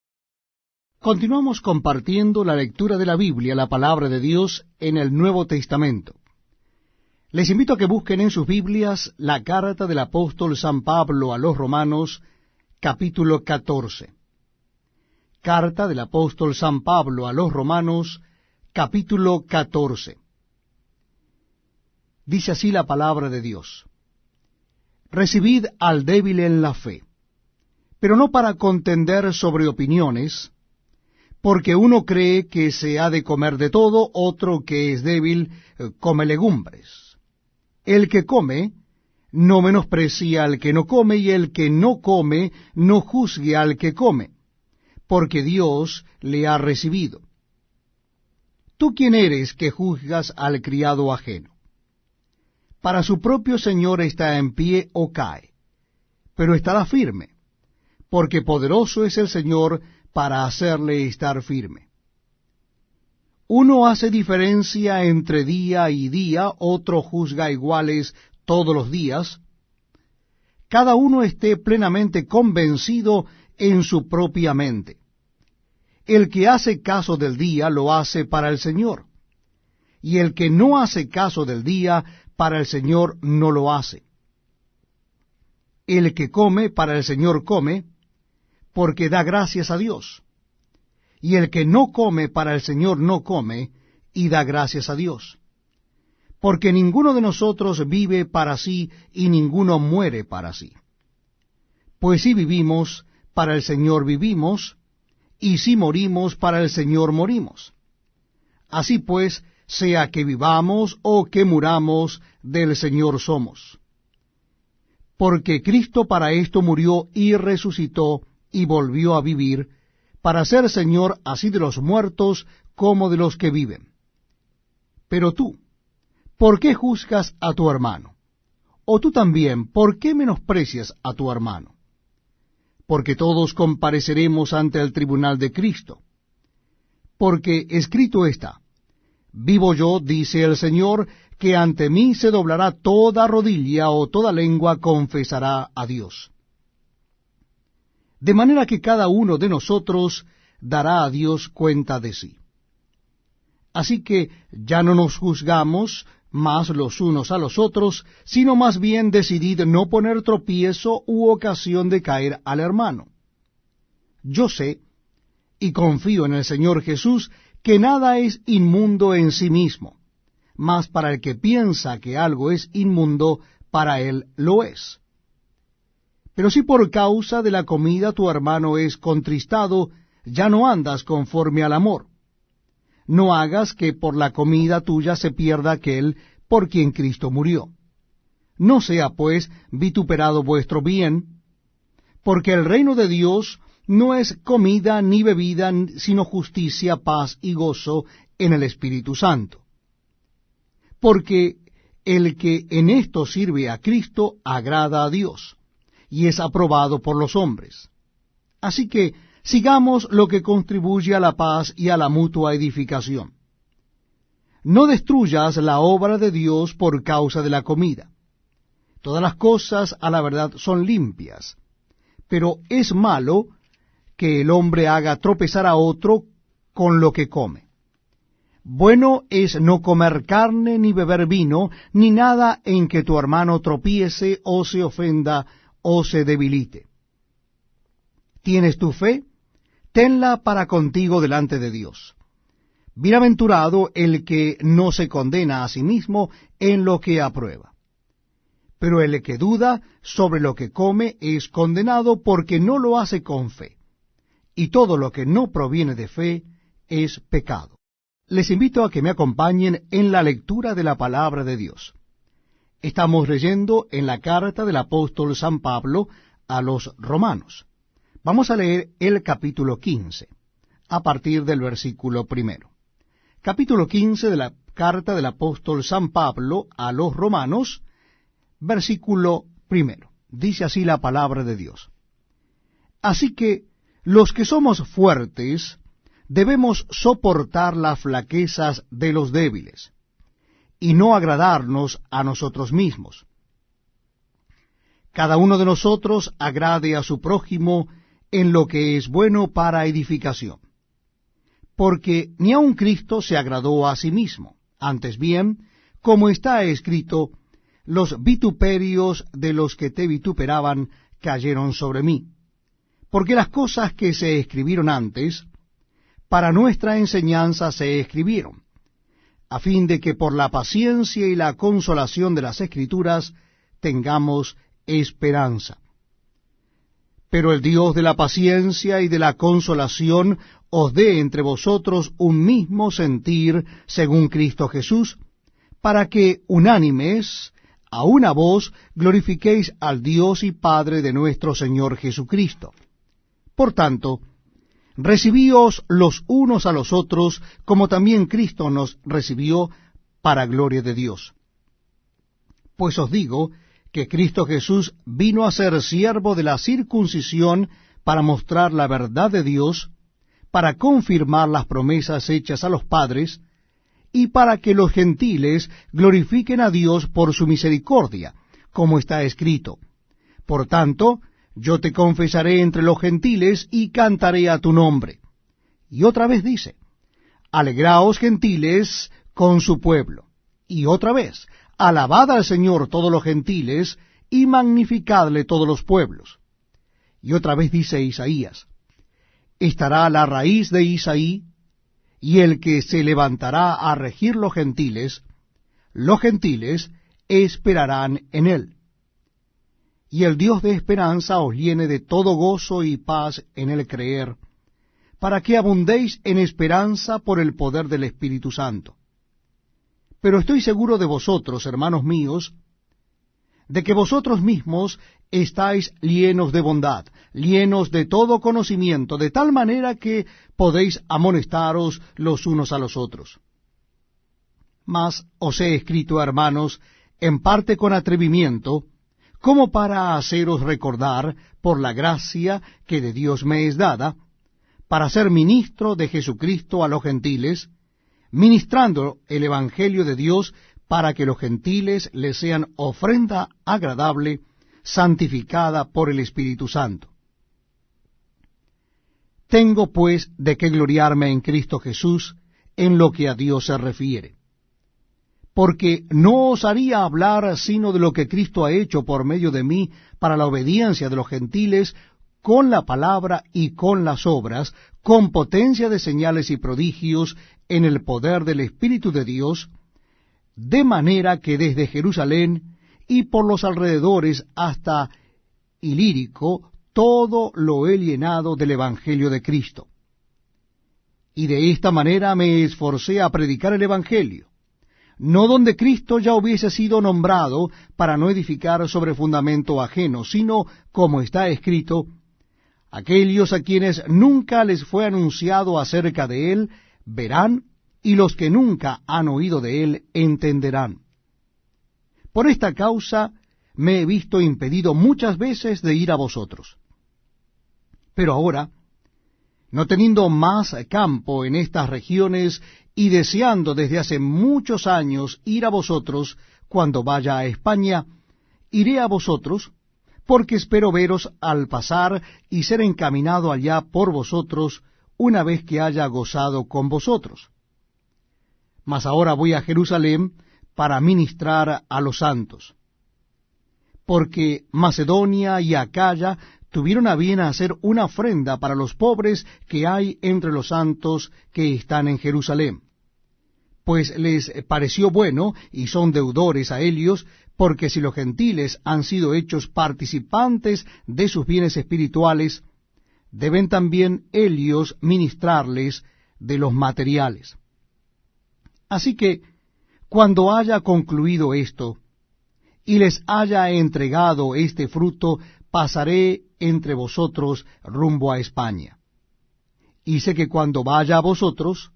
Continuamos compartiendo la lectura de la Biblia, la palabra de Dios, en el Nuevo Testamento. Les invito a que busquen en sus Biblias la carta del apóstol San Pablo a los Romanos, capítulo 14. Carta del apóstol San Pablo a los Romanos, capítulo 14. Dice así la palabra de Dios. Recibid al débil en la fe, pero no para contender sobre opiniones, porque uno cree que se ha de comer de todo, otro que es débil come legumbres. El que come no menosprecia al que no come, y el que no come no juzgue al que come, porque Dios le ha recibido. ¿Tú quién eres que juzgas al criado ajeno? Para su propio Señor está en pie o cae, pero estará firme, porque poderoso es el Señor para hacerle estar firme. Uno hace diferencia entre día y día, otro juzga iguales todos los días. Cada uno esté plenamente convencido en su propia mente. El que hace caso del día lo hace para el Señor, y el que no hace caso del día, para el Señor no lo hace. El que come, para el Señor come, porque da gracias a Dios. Y el que no come, para el Señor no come, y da gracias a Dios. Porque ninguno de nosotros vive para sí, y ninguno muere para sí. Pues si vivimos, para el Señor vivimos, y si morimos, para el Señor morimos. Así pues, sea que vivamos o que muramos, del Señor somos. Porque Cristo para esto murió y resucitó y volvió a vivir, para ser Señor así de los muertos como de los que viven. Pero tú, ¿por qué juzgas a tu hermano? O tú también, ¿por qué menosprecias a tu hermano? Porque todos compareceremos ante el tribunal de Cristo. Porque escrito está: vivo yo, dice el Señor, que ante mí se doblará toda rodilla o toda lengua confesará a Dios. De manera que cada uno de nosotros dará a Dios cuenta de sí. Así que ya no nos juzgamos más los unos a los otros, sino más bien decidid no poner tropiezo u ocasión de caer al hermano. Yo sé, y confío en el Señor Jesús, que nada es inmundo en sí mismo, mas para el que piensa que algo es inmundo, para él lo es. Pero si por causa de la comida tu hermano es contristado, ya no andas conforme al amor. No hagas que por la comida tuya se pierda aquel por quien Cristo murió. No sea, pues, vituperado vuestro bien, porque el reino de Dios no es comida ni bebida, sino justicia, paz y gozo en el Espíritu Santo. Porque el que en esto sirve a Cristo agrada a Dios, y es aprobado por los hombres. Así que sigamos lo que contribuye a la paz y a la mutua edificación. No destruyas la obra de Dios por causa de la comida. Todas las cosas a la verdad son limpias, pero es malo que el hombre haga tropezar a otro con lo que come. Bueno es no comer carne, ni beber vino, ni nada en que tu hermano tropiece, o se ofenda, o se debilite. ¿Tienes tu fe? Tenla para contigo delante de Dios. Bienaventurado el que no se condena a sí mismo en lo que aprueba. Pero el que duda sobre lo que come es condenado porque no lo hace con fe. Y todo lo que no proviene de fe es pecado. Les invito a que me acompañen en la lectura de la palabra de Dios. Estamos leyendo en la carta del apóstol San Pablo a los romanos. Vamos a leer el capítulo 15, a partir del versículo 1. Capítulo 15 de la carta del apóstol San Pablo a los romanos, versículo 1. Dice así la palabra de Dios. Así que los que somos fuertes debemos soportar las flaquezas de los débiles, y no agradarnos a nosotros mismos. Cada uno de nosotros agrade a su prójimo en lo que es bueno para edificación. Porque ni aun Cristo se agradó a sí mismo. Antes bien, como está escrito, los vituperios de los que te vituperaban cayeron sobre mí. Porque las cosas que se escribieron antes, para nuestra enseñanza se escribieron, a fin de que por la paciencia y la consolación de las Escrituras tengamos esperanza. Pero el Dios de la paciencia y de la consolación os dé entre vosotros un mismo sentir según Cristo Jesús, para que unánimes, a una voz, glorifiquéis al Dios y Padre de nuestro Señor Jesucristo. Por tanto, recibíos los unos a los otros, como también Cristo nos recibió, para gloria de Dios. Pues os digo que Cristo Jesús vino a ser siervo de la circuncisión para mostrar la verdad de Dios, para confirmar las promesas hechas a los padres, y para que los gentiles glorifiquen a Dios por su misericordia, como está escrito. Por tanto, yo te confesaré entre los gentiles y cantaré a tu nombre. Y otra vez dice, alegraos gentiles con su pueblo. Y otra vez, alabad al Señor todos los gentiles, y magnificadle todos los pueblos. Y otra vez dice Isaías, estará la raíz de Isaí, y el que se levantará a regir los gentiles esperarán en él. Y el Dios de esperanza os llene de todo gozo y paz en el creer, para que abundéis en esperanza por el poder del Espíritu Santo. Pero estoy seguro de vosotros, hermanos míos, de que vosotros mismos estáis llenos de bondad, llenos de todo conocimiento, de tal manera que podéis amonestaros los unos a los otros. Mas os he escrito, hermanos, en parte con atrevimiento, como para haceros recordar, por la gracia que de Dios me es dada, para ser ministro de Jesucristo a los gentiles, ministrando el Evangelio de Dios, para que los gentiles les sean ofrenda agradable, santificada por el Espíritu Santo. Tengo pues de qué gloriarme en Cristo Jesús en lo que a Dios se refiere. Porque no osaría hablar sino de lo que Cristo ha hecho por medio de mí para la obediencia de los gentiles, con la palabra y con las obras, con potencia de señales y prodigios, en el poder del Espíritu de Dios, de manera que desde Jerusalén y por los alrededores hasta Ilírico, todo lo he llenado del Evangelio de Cristo. Y de esta manera me esforcé a predicar el Evangelio, no donde Cristo ya hubiese sido nombrado, para no edificar sobre fundamento ajeno, sino, como está escrito, aquellos a quienes nunca les fue anunciado acerca de él, verán, y los que nunca han oído de él entenderán. Por esta causa me he visto impedido muchas veces de ir a vosotros. Pero ahora, no teniendo más campo en estas regiones y deseando desde hace muchos años ir a vosotros cuando vaya a España, iré a vosotros, porque espero veros al pasar y ser encaminado allá por vosotros una vez que haya gozado con vosotros. Mas ahora voy a Jerusalén para ministrar a los santos. Porque Macedonia y Acaya tuvieron a bien hacer una ofrenda para los pobres que hay entre los santos que están en Jerusalén. Pues les pareció bueno, y son deudores a ellos, porque si los gentiles han sido hechos participantes de sus bienes espirituales, deben también ellos ministrarles de los materiales. Así que, cuando haya concluido esto, y les haya entregado este fruto, pasaré entre vosotros rumbo a España. Y sé que cuando vaya a vosotros,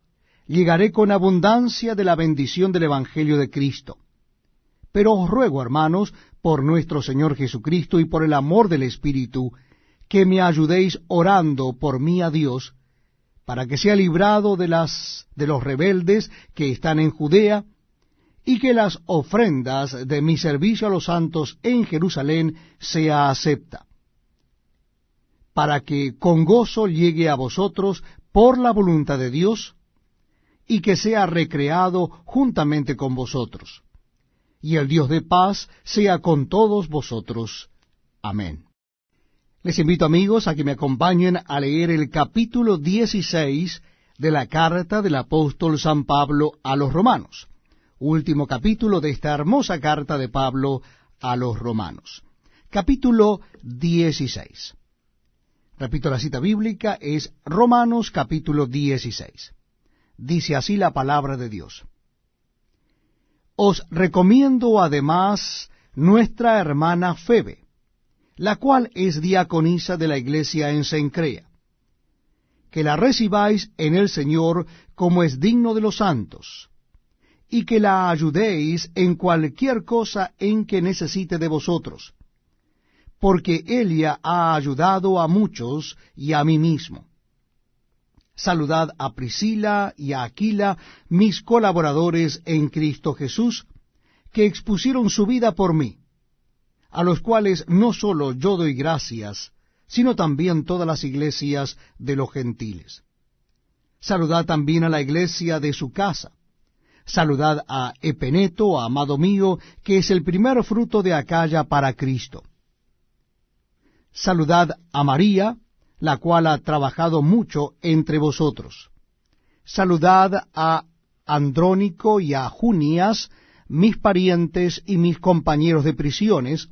llegaré con abundancia de la bendición del Evangelio de Cristo. Pero os ruego, hermanos, por nuestro Señor Jesucristo y por el amor del Espíritu, que me ayudéis orando por mí a Dios, para que sea librado de los rebeldes que están en Judea, y que las ofrendas de mi servicio a los santos en Jerusalén sea acepta, para que con gozo llegue a vosotros por la voluntad de Dios, y que sea recreado juntamente con vosotros. Y el Dios de paz sea con todos vosotros. Amén. Les invito, amigos, a que me acompañen a leer el capítulo 16 de la carta del apóstol San Pablo a los Romanos, último capítulo de esta hermosa carta de Pablo a los Romanos. Capítulo 16. Repito, la cita bíblica es Romanos capítulo 16. Dice así la palabra de Dios. Os recomiendo además nuestra hermana Febe, la cual es diaconisa de la iglesia en Cencrea, que la recibáis en el Señor como es digno de los santos, y que la ayudéis en cualquier cosa en que necesite de vosotros, porque ella ha ayudado a muchos y a mí mismo. Saludad a Priscila y a Aquila, mis colaboradores en Cristo Jesús, que expusieron su vida por mí, a los cuales no solo yo doy gracias, sino también todas las iglesias de los gentiles. Saludad también a la iglesia de su casa. Saludad a Epeneto, amado mío, que es el primer fruto de Acaya para Cristo. Saludad a María, la cual ha trabajado mucho entre vosotros. Saludad a Andrónico y a Junias, mis parientes y mis compañeros de prisiones,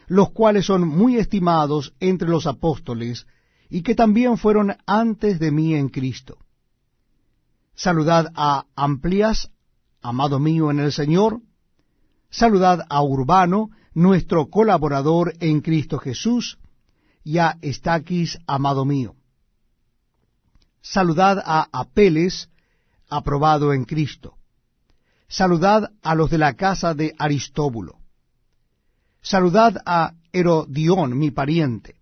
los cuales son muy estimados entre los apóstoles, y que también fueron antes de mí en Cristo. Saludad a Amplias, amado mío en el Señor. Saludad a Urbano, nuestro colaborador en Cristo Jesús, y a Estaquis, amado mío. Saludad a Apeles, aprobado en Cristo. Saludad a los de la casa de Aristóbulo. Saludad a Herodión, mi pariente.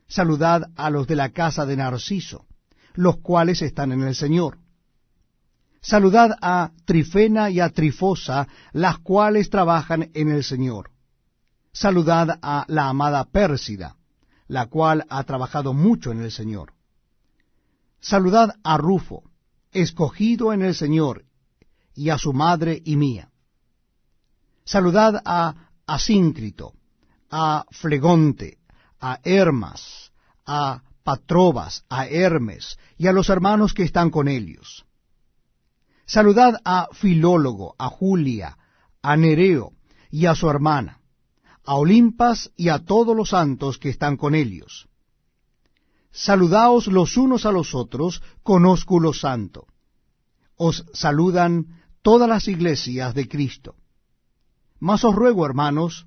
Saludad a los de la casa de Narciso, los cuales están en el Señor. Saludad a Trifena y a Trifosa, las cuales trabajan en el Señor. Saludad a la amada Pérsida, la cual ha trabajado mucho en el Señor. Saludad a Rufo, escogido en el Señor, y a su madre y mía. Saludad a Asíncrito, a Flegonte, a Hermas, a Patrobas, a Hermes, y a los hermanos que están con ellos. Saludad a Filólogo, a Julia, a Nereo, y a su hermana, a Olimpas y a todos los santos que están con ellos. Saludaos los unos a los otros con ósculo santo. Os saludan todas las iglesias de Cristo. Mas os ruego, hermanos,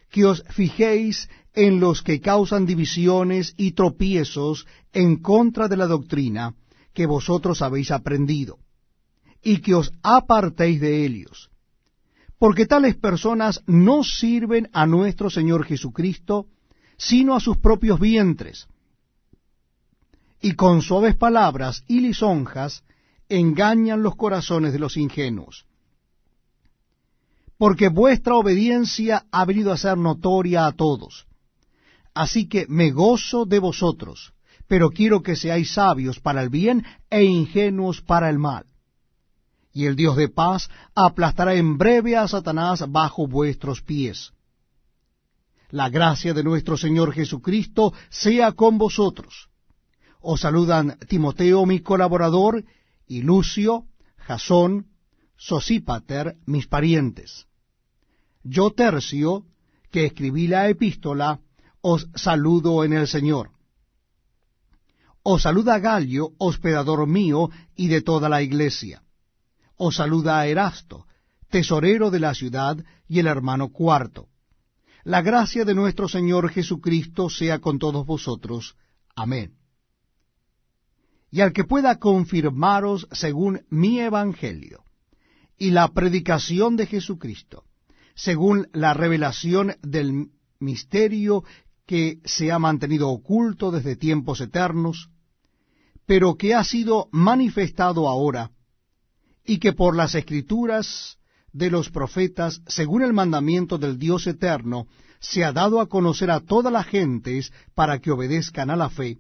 que os fijéis en los que causan divisiones y tropiezos en contra de la doctrina que vosotros habéis aprendido, y que os apartéis de ellos, porque tales personas no sirven a nuestro Señor Jesucristo, sino a sus propios vientres, y con suaves palabras y lisonjas engañan los corazones de los ingenuos. Porque vuestra obediencia ha venido a ser notoria a todos. Así que me gozo de vosotros, pero quiero que seáis sabios para el bien e ingenuos para el mal. Y el Dios de paz aplastará en breve a Satanás bajo vuestros pies. La gracia de nuestro Señor Jesucristo sea con vosotros. Os saludan Timoteo, mi colaborador, y Lucio, Jasón, Sosípater, mis parientes. Yo, Tercio, que escribí la epístola, os saludo en el Señor. Os saluda Galio, hospedador mío y de toda la iglesia. Os saluda Erasto, tesorero de la ciudad, y el hermano Cuarto. La gracia de nuestro Señor Jesucristo sea con todos vosotros. Amén. Y al que pueda confirmaros según mi evangelio, y la predicación de Jesucristo, según la revelación del misterio que se ha mantenido oculto desde tiempos eternos, pero que ha sido manifestado ahora, y que por las escrituras de los profetas, según el mandamiento del Dios eterno, se ha dado a conocer a todas las gentes para que obedezcan a la fe,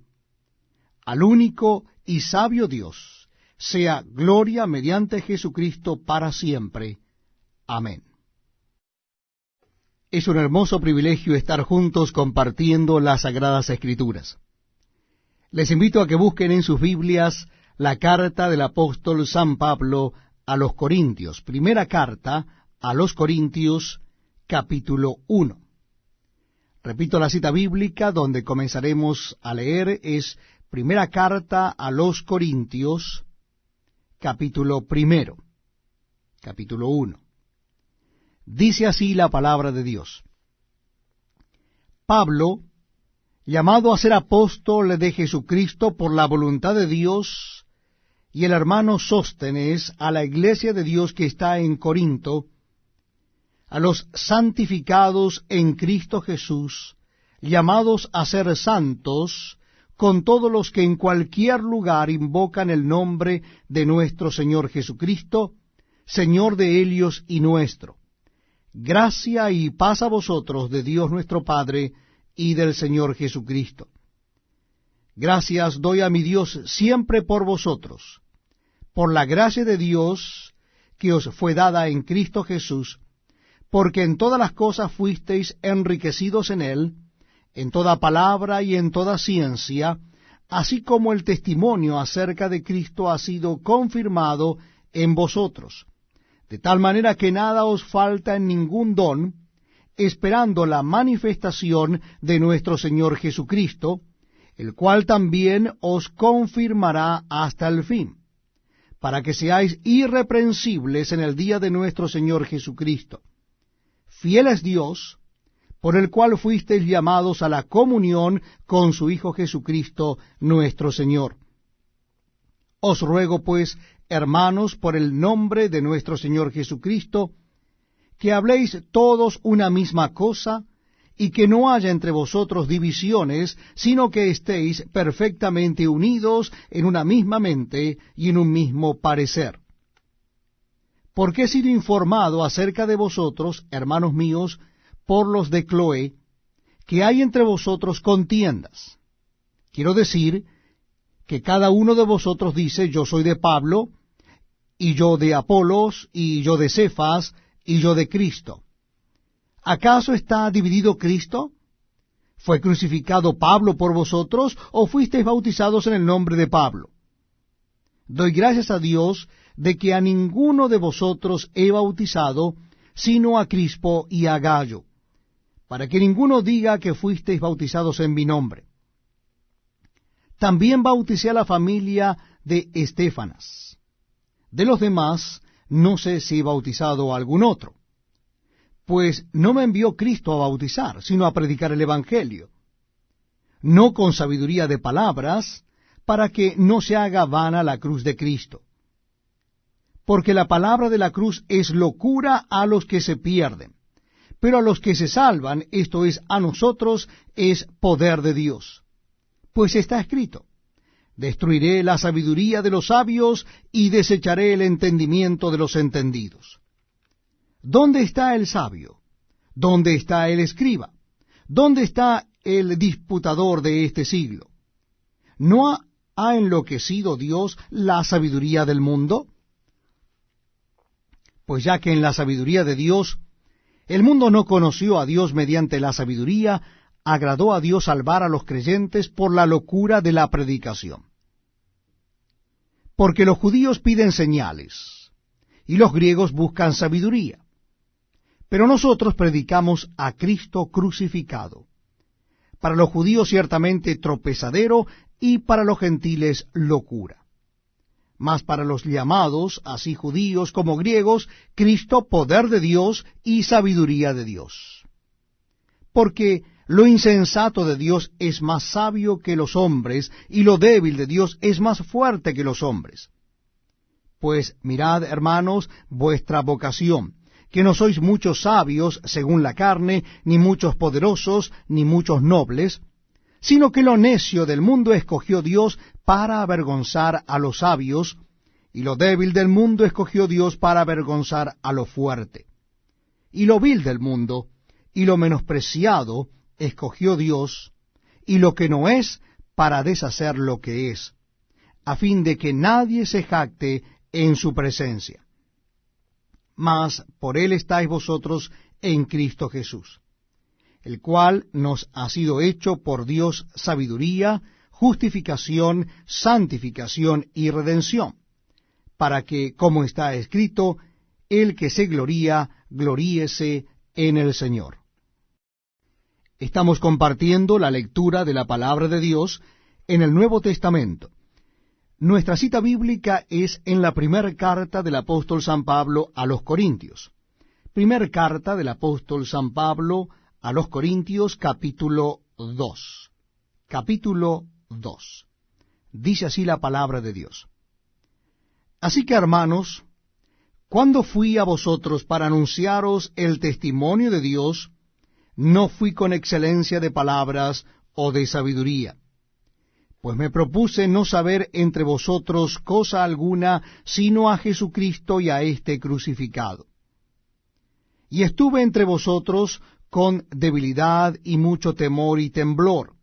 al único y sabio Dios, sea gloria mediante Jesucristo para siempre. Amén. Es un hermoso privilegio estar juntos compartiendo las Sagradas Escrituras. Les invito a que busquen en sus Biblias la carta del apóstol San Pablo a los Corintios, primera carta a los Corintios, capítulo 1. Repito, la cita bíblica donde comenzaremos a leer es Primera Carta a los Corintios, capítulo 1. Capítulo 1. Dice así la palabra de Dios. Pablo, llamado a ser apóstol de Jesucristo por la voluntad de Dios, y el hermano Sóstenes, a la iglesia de Dios que está en Corinto, a los santificados en Cristo Jesús, llamados a ser santos, con todos los que en cualquier lugar invocan el nombre de nuestro Señor Jesucristo, Señor de ellos y nuestro. Gracia y paz a vosotros de Dios nuestro Padre y del Señor Jesucristo. Gracias doy a mi Dios siempre por vosotros, por la gracia de Dios que os fue dada en Cristo Jesús, porque en todas las cosas fuisteis enriquecidos en él, en toda palabra y en toda ciencia, así como el testimonio acerca de Cristo ha sido confirmado en vosotros, de tal manera que nada os falta en ningún don, esperando la manifestación de nuestro Señor Jesucristo, el cual también os confirmará hasta el fin, para que seáis irreprensibles en el día de nuestro Señor Jesucristo. Fiel es Dios, por el cual fuisteis llamados a la comunión con su Hijo Jesucristo nuestro Señor. Os ruego, pues, hermanos, por el nombre de nuestro Señor Jesucristo, que habléis todos una misma cosa, y que no haya entre vosotros divisiones, sino que estéis perfectamente unidos en una misma mente y en un mismo parecer. Porque he sido informado acerca de vosotros, hermanos míos, por los de Cloé, que hay entre vosotros contiendas. Quiero decir que cada uno de vosotros dice, yo soy de Pablo, y yo de Apolos, y yo de Cefas, y yo de Cristo. ¿Acaso está dividido Cristo? ¿Fue crucificado Pablo por vosotros, o fuisteis bautizados en el nombre de Pablo? Doy gracias a Dios de que a ninguno de vosotros he bautizado, sino a Crispo y a Gayo, para que ninguno diga que fuisteis bautizados en mi nombre. También bauticé a la familia de Estéfanas. De los demás, no sé si he bautizado a algún otro, pues no me envió Cristo a bautizar, sino a predicar el Evangelio, no con sabiduría de palabras, para que no se haga vana la cruz de Cristo. Porque la palabra de la cruz es locura a los que se pierden, pero a los que se salvan, esto es, a nosotros, es poder de Dios. Pues está escrito, destruiré la sabiduría de los sabios y desecharé el entendimiento de los entendidos. ¿Dónde está el sabio? ¿Dónde está el escriba? ¿Dónde está el disputador de este siglo? ¿No ha enloquecido Dios la sabiduría del mundo? Pues ya que en la sabiduría de Dios el mundo no conoció a Dios mediante la sabiduría, agradó a Dios salvar a los creyentes por la locura de la predicación. Porque los judíos piden señales, y los griegos buscan sabiduría. Pero nosotros predicamos a Cristo crucificado, para los judíos ciertamente tropezadero, y para los gentiles locura. Mas para los llamados, así judíos como griegos, Cristo poder de Dios y sabiduría de Dios. Porque lo insensato de Dios es más sabio que los hombres, y lo débil de Dios es más fuerte que los hombres. Pues mirad, hermanos, vuestra vocación, que no sois muchos sabios según la carne, ni muchos poderosos, ni muchos nobles, sino que lo necio del mundo escogió Dios para avergonzar a los sabios, y lo débil del mundo escogió Dios para avergonzar a lo fuerte. Y lo vil del mundo, y lo menospreciado, escogió Dios, y lo que no es, para deshacer lo que es, a fin de que nadie se jacte en su presencia. Mas por él estáis vosotros en Cristo Jesús, el cual nos ha sido hecho por Dios sabiduría, justificación, santificación y redención, para que, como está escrito, el que se gloría, gloríese en el Señor. Estamos compartiendo la lectura de la palabra de Dios en el Nuevo Testamento. Nuestra cita bíblica es en la primera carta del apóstol San Pablo a los Corintios. Primera carta del apóstol San Pablo a los Corintios, capítulo 2. Capítulo 2. Dice así la palabra de Dios. Así que, hermanos, cuando fui a vosotros para anunciaros el testimonio de Dios, no fui con excelencia de palabras o de sabiduría, pues me propuse no saber entre vosotros cosa alguna, sino a Jesucristo y a éste crucificado. Y estuve entre vosotros con debilidad y mucho temor y temblor.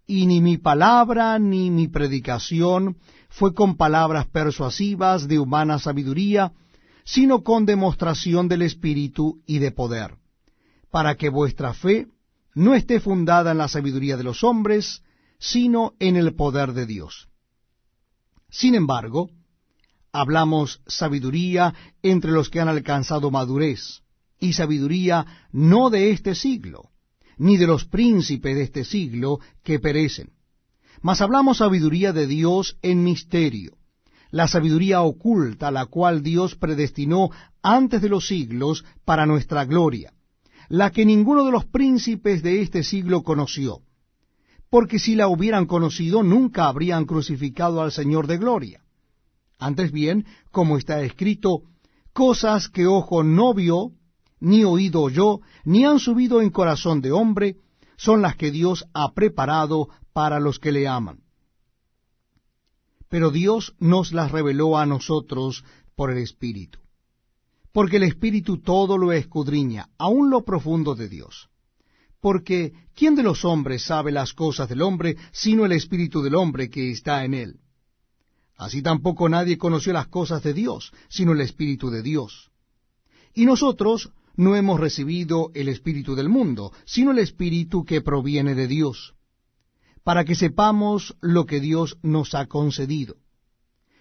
Y ni mi palabra ni mi predicación fue con palabras persuasivas de humana sabiduría, sino con demostración del Espíritu y de poder, para que vuestra fe no esté fundada en la sabiduría de los hombres, sino en el poder de Dios. Sin embargo, hablamos sabiduría entre los que han alcanzado madurez, y sabiduría no de este siglo, ni de los príncipes de este siglo que perecen. Mas hablamos sabiduría de Dios en misterio, la sabiduría oculta, la cual Dios predestinó antes de los siglos para nuestra gloria, la que ninguno de los príncipes de este siglo conoció, porque si la hubieran conocido, nunca habrían crucificado al Señor de gloria. Antes bien, como está escrito, cosas que ojo no vio, ni oído oyó, ni han subido en corazón de hombre, son las que Dios ha preparado para los que le aman. Pero Dios nos las reveló a nosotros por el Espíritu, porque el Espíritu todo lo escudriña, aun lo profundo de Dios. Porque ¿quién de los hombres sabe las cosas del hombre, sino el Espíritu del hombre que está en él? Así tampoco nadie conoció las cosas de Dios, sino el Espíritu de Dios. Y nosotros no hemos recibido el espíritu del mundo, sino el Espíritu que proviene de Dios, para que sepamos lo que Dios nos ha concedido,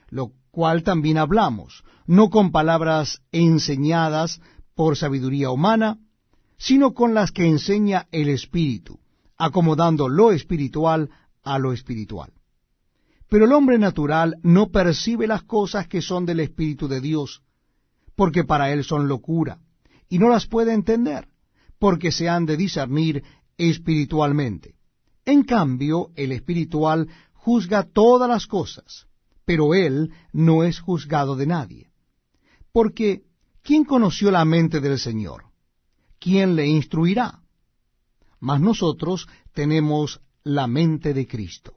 lo cual también hablamos, no con palabras enseñadas por sabiduría humana, sino con las que enseña el Espíritu, acomodando lo espiritual a lo espiritual. Pero el hombre natural no percibe las cosas que son del Espíritu de Dios, porque para él son locura, y no las puede entender, porque se han de discernir espiritualmente. En cambio, el espiritual juzga todas las cosas, pero él no es juzgado de nadie. Porque, ¿quién conoció la mente del Señor? ¿Quién le instruirá? Mas nosotros tenemos la mente de Cristo.